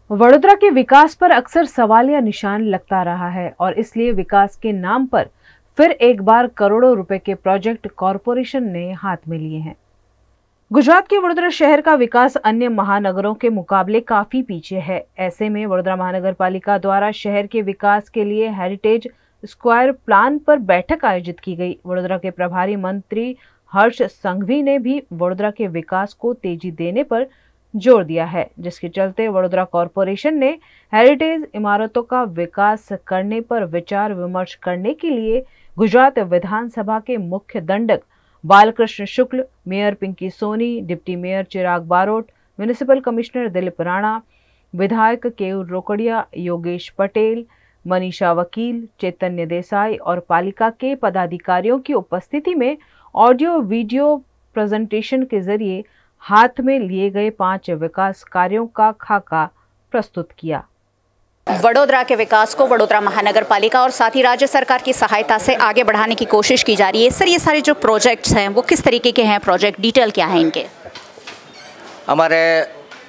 वडोदरा के विकास पर अक्सर सवाल या निशान लगता रहा है और इसलिए विकास के नाम पर फिर एक बार करोड़ों रुपए के प्रोजेक्ट कॉरपोरेशन ने हाथ में लिए हैं। गुजरात के वडोदरा शहर का विकास अन्य महानगरों के मुकाबले काफी पीछे है। ऐसे में वडोदरा महानगर पालिका द्वारा शहर के विकास के लिए हेरिटेज स्क्वायर प्लान पर बैठक आयोजित की गई। वडोदरा के प्रभारी मंत्री हर्ष संघवी ने भी वडोदरा के विकास को तेजी देने पर जोर दिया है, जिसके चलते वडोदरा कॉरपोरेशन ने हेरिटेज इमारतों का विकास करने पर विचार विमर्श करने के लिए गुजरात विधानसभा के मुख्य दंडक Balkrishna Shukla, mayor Pinky Soni, deputy mayor Chirag Barot, municipal commissioner Dilip Rana, विधायक केयूर रोकड़िया, योगेश पटेल, मनीषा वकील, चैतन्य देसाई और पालिका के पदाधिकारियों की उपस्थिति में ऑडियो वीडियो प्रेजेंटेशन के जरिए हाथ में लिए गए 5 विकास कार्यों का खाका प्रस्तुत किया। वडोदरा के विकास को वडोदरा महानगर पालिका और साथ ही राज्य सरकार की सहायता से आगे बढ़ाने की कोशिश की जा रही है। सर, ये सारे जो प्रोजेक्ट्स हैं वो किस तरीके के हैं? प्रोजेक्ट डिटेल क्या है इनके? हमारे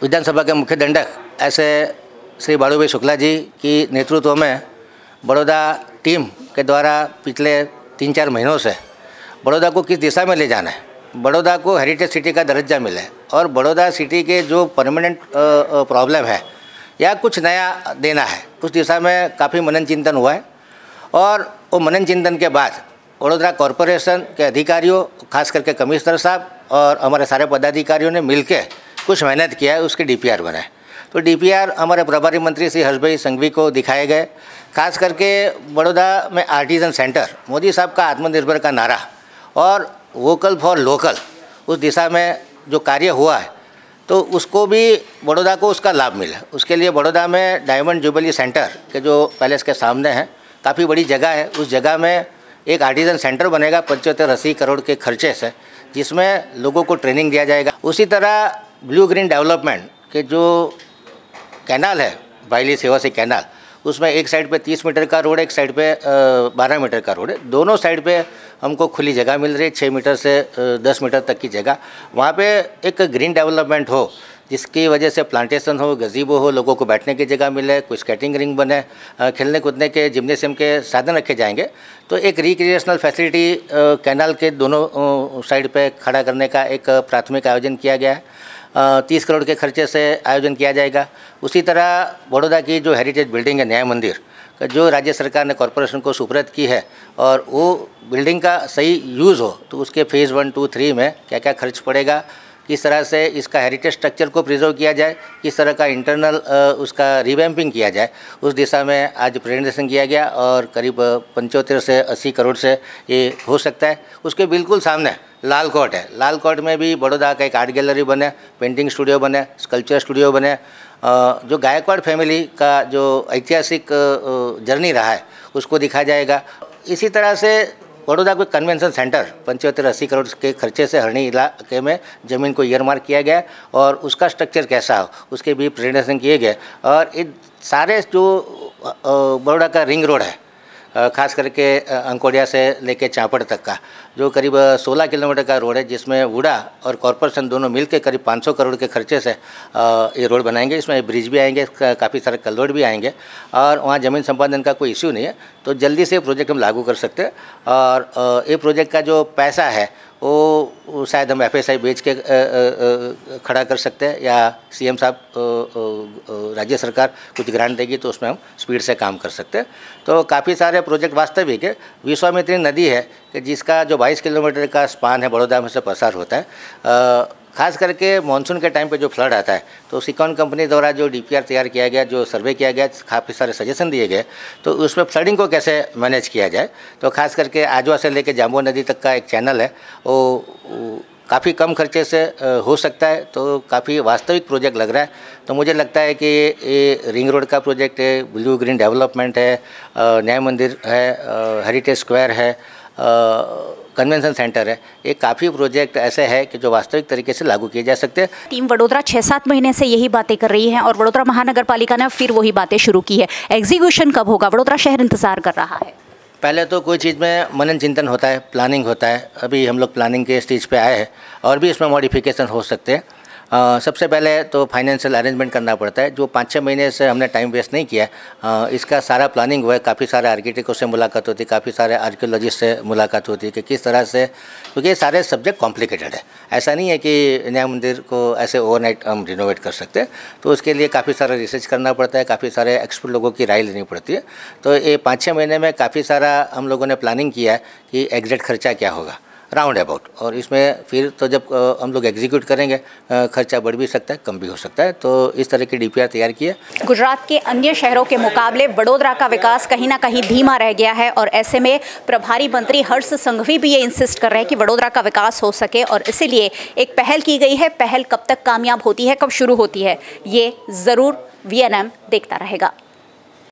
विधानसभा के मुख्य दंडक ऐसे श्री बालूभाई शुक्ला जी की नेतृत्व में बड़ौदा टीम के द्वारा पिछले 3-4 महीनों से बड़ौदा को किस दिशा में ले जाना है, बड़ौदा को हेरिटेज सिटी का दर्जा मिले और बड़ौदा सिटी के जो परमानेंट प्रॉब्लम है या कुछ नया देना है, उस दिशा में काफ़ी मनन चिंतन हुआ है। और वो मनन चिंतन के बाद वडोदरा कॉरपोरेशन के अधिकारियों, खास करके कमिश्नर साहब और हमारे सारे पदाधिकारियों ने मिलकर कुछ मेहनत किया है, उसके डीपीआर बनाए। तो डीपीआर हमारे प्रभारी मंत्री श्री हर्षभाई संघवी को दिखाए गए। खास करके बड़ौदा में आर्टिजन सेंटर, मोदी साहब का आत्मनिर्भर का नारा और वोकल फॉर लोकल, उस दिशा में जो कार्य हुआ है तो उसको भी बड़ौदा को उसका लाभ मिला। उसके लिए बड़ौदा में डायमंड जुबली सेंटर के जो पैलेस के सामने है, काफ़ी बड़ी जगह है, उस जगह में एक आर्टिजन सेंटर बनेगा 75-80 करोड़ के खर्चे से, जिसमें लोगों को ट्रेनिंग दिया जाएगा। उसी तरह ब्लू ग्रीन डेवलपमेंट के जो कैनाल है, बाइली सेवासी कैनाल, उसमें एक साइड पे 30 मीटर का रोड है, एक साइड पे 12 मीटर का रोड है। दोनों साइड पे हमको खुली जगह मिल रही है, 6 मीटर से 10 मीटर तक की जगह। वहाँ पे एक ग्रीन डेवलपमेंट हो, जिसकी वजह से प्लांटेशन हो, गजीबो हो, लोगों को बैठने की जगह मिले, कोई स्केटिंग रिंग बने, खेलने कूदने के जिम्नेशियम के साधन रखे जाएंगे। तो एक रिक्रिएशनल फैसिलिटी कैनाल के दोनों साइड पे खड़ा करने का एक प्राथमिक आयोजन किया गया है। 30 करोड़ के खर्चे से आयोजन किया जाएगा। उसी तरह बड़ौदा की जो हेरिटेज बिल्डिंग है, न्याय मंदिर, जो राज्य सरकार ने कॉरपोरेशन को सुपुर्द की है, और वो बिल्डिंग का सही यूज़ हो तो उसके फेज़ 1, 2, 3 में क्या क्या खर्च पड़ेगा, किस तरह से इसका हेरिटेज स्ट्रक्चर को प्रिजर्व किया जाए, किस तरह का इंटरनल उसका रिवैम्पिंग किया जाए, उस दिशा में आज प्रेजेंटेशन किया गया और करीब 75 से 80 करोड़ से ये हो सकता है। उसके बिल्कुल सामने लाल कोट है। लाल कोट में भी बड़ौदा का एक आर्ट गैलरी बने, पेंटिंग स्टूडियो बने, स्कल्पचर स्टूडियो बने। जो गायकवाड़ फैमिली का जो ऐतिहासिक जर्नी रहा है उसको दिखाया जाएगा। इसी तरह से बड़ौदा को कन्वेंशन सेंटर 75-80 करोड़ के खर्चे से हरणी इलाके में ज़मीन को ईयरमार्क किया गया और उसका स्ट्रक्चर कैसा हो उसके भी प्रेजेंटेशन किए गए। और इन सारे जो बड़ौदा का रिंग रोड है, खास करके अंकोडिया से लेके चांपड़ तक का जो करीब 16 किलोमीटर का रोड है, जिसमें वुडा और कॉरपोरेशन दोनों मिलकर करीब 500 करोड़ के खर्चे से ये रोड बनाएंगे। इसमें ब्रिज भी आएंगे, काफ़ी सारे कलरोड भी आएंगे और वहाँ ज़मीन संपादन का कोई इश्यू नहीं है। तो जल्दी से प्रोजेक्ट हम लागू कर सकते हैं। और ये प्रोजेक्ट का जो पैसा है वो शायद हम FSI बेच के खड़ा कर सकते हैं, या CM साहब राज्य सरकार कुछ ग्रांट देगी तो उसमें हम स्पीड से काम कर सकते हैं। तो काफ़ी सारे प्रोजेक्ट वास्तविक है। विश्वामित्री नदी है कि जिसका जो 22 किलोमीटर का स्पान है बड़ौदा में से पसार होता है। खास करके मानसून के टाइम पे जो फ्लड आता है तो सिकॉन कंपनी द्वारा जो DPR तैयार किया गया, जो सर्वे किया गया, काफ़ी सारे सजेशन दिए गए, तो उसमें फ्लडिंग को कैसे मैनेज किया जाए। तो खास करके आजवा से लेके जाम्बो नदी तक का एक चैनल है, वो काफ़ी कम खर्चे से हो सकता है। तो काफ़ी वास्तविक प्रोजेक्ट लग रहा है। तो मुझे लगता है कि ये रिंग रोड का प्रोजेक्ट है, ब्लू ग्रीन डेवलपमेंट है, न्याय मंदिर है, हेरिटेज स्क्वायर है, कन्वेंशन सेंटर है, ये काफ़ी प्रोजेक्ट ऐसे हैं कि जो वास्तविक तरीके से लागू किए जा सकते हैं। टीम वडोदरा 6-7 महीने से यही बातें कर रही है और वडोदरा महानगर पालिका ने फिर वही बातें शुरू की है। एग्जीक्यूशन कब होगा? वडोदरा शहर इंतजार कर रहा है। पहले तो कोई चीज़ में मनन चिंतन होता है, प्लानिंग होता है। अभी हम लोग प्लानिंग के स्टेज पे आए हैं और भी इसमें मॉडिफिकेशन हो सकते हैं। सबसे पहले तो फाइनेंशियल अरेंजमेंट करना पड़ता है। जो 5-6 महीने से हमने टाइम वेस्ट नहीं किया, इसका सारा प्लानिंग हुआ है। काफ़ी सारे आर्किटेक्टों से मुलाकात होती है, काफ़ी सारे आर्कियोलॉजिस्ट से मुलाकात होती है कि किस तरह से, क्योंकि ये सारे सब्जेक्ट कॉम्प्लिकेटेड है। ऐसा नहीं है कि नया मंदिर को ऐसे ओवरनाइट हम रिनोवेट कर सकते हैं, तो उसके लिए काफ़ी सारा रिसर्च करना पड़ता है, काफ़ी सारे एक्सपर्ट लोगों की राय लेनी पड़ती है। तो ये 5-6 महीने में काफ़ी सारा हम लोगों ने प्लानिंग किया है कि एग्जैक्ट खर्चा क्या होगा राउंड अबाउट, और इसमें फिर तो जब हम लोग एग्जीक्यूट करेंगे खर्चा बढ़ भी सकता है, कम भी हो सकता है। तो इस तरह की डीपीआर तैयार की है। गुजरात के अन्य शहरों के मुकाबले वडोदरा का विकास कहीं ना कहीं धीमा रह गया है और ऐसे में प्रभारी मंत्री हर्ष संघवी भी ये इंसिस्ट कर रहे हैं कि वडोदरा का विकास हो सके और इसीलिए एक पहल की गई है। पहल कब तक कामयाब होती है, कब शुरू होती है, ये ज़रूर VNM देखता रहेगा।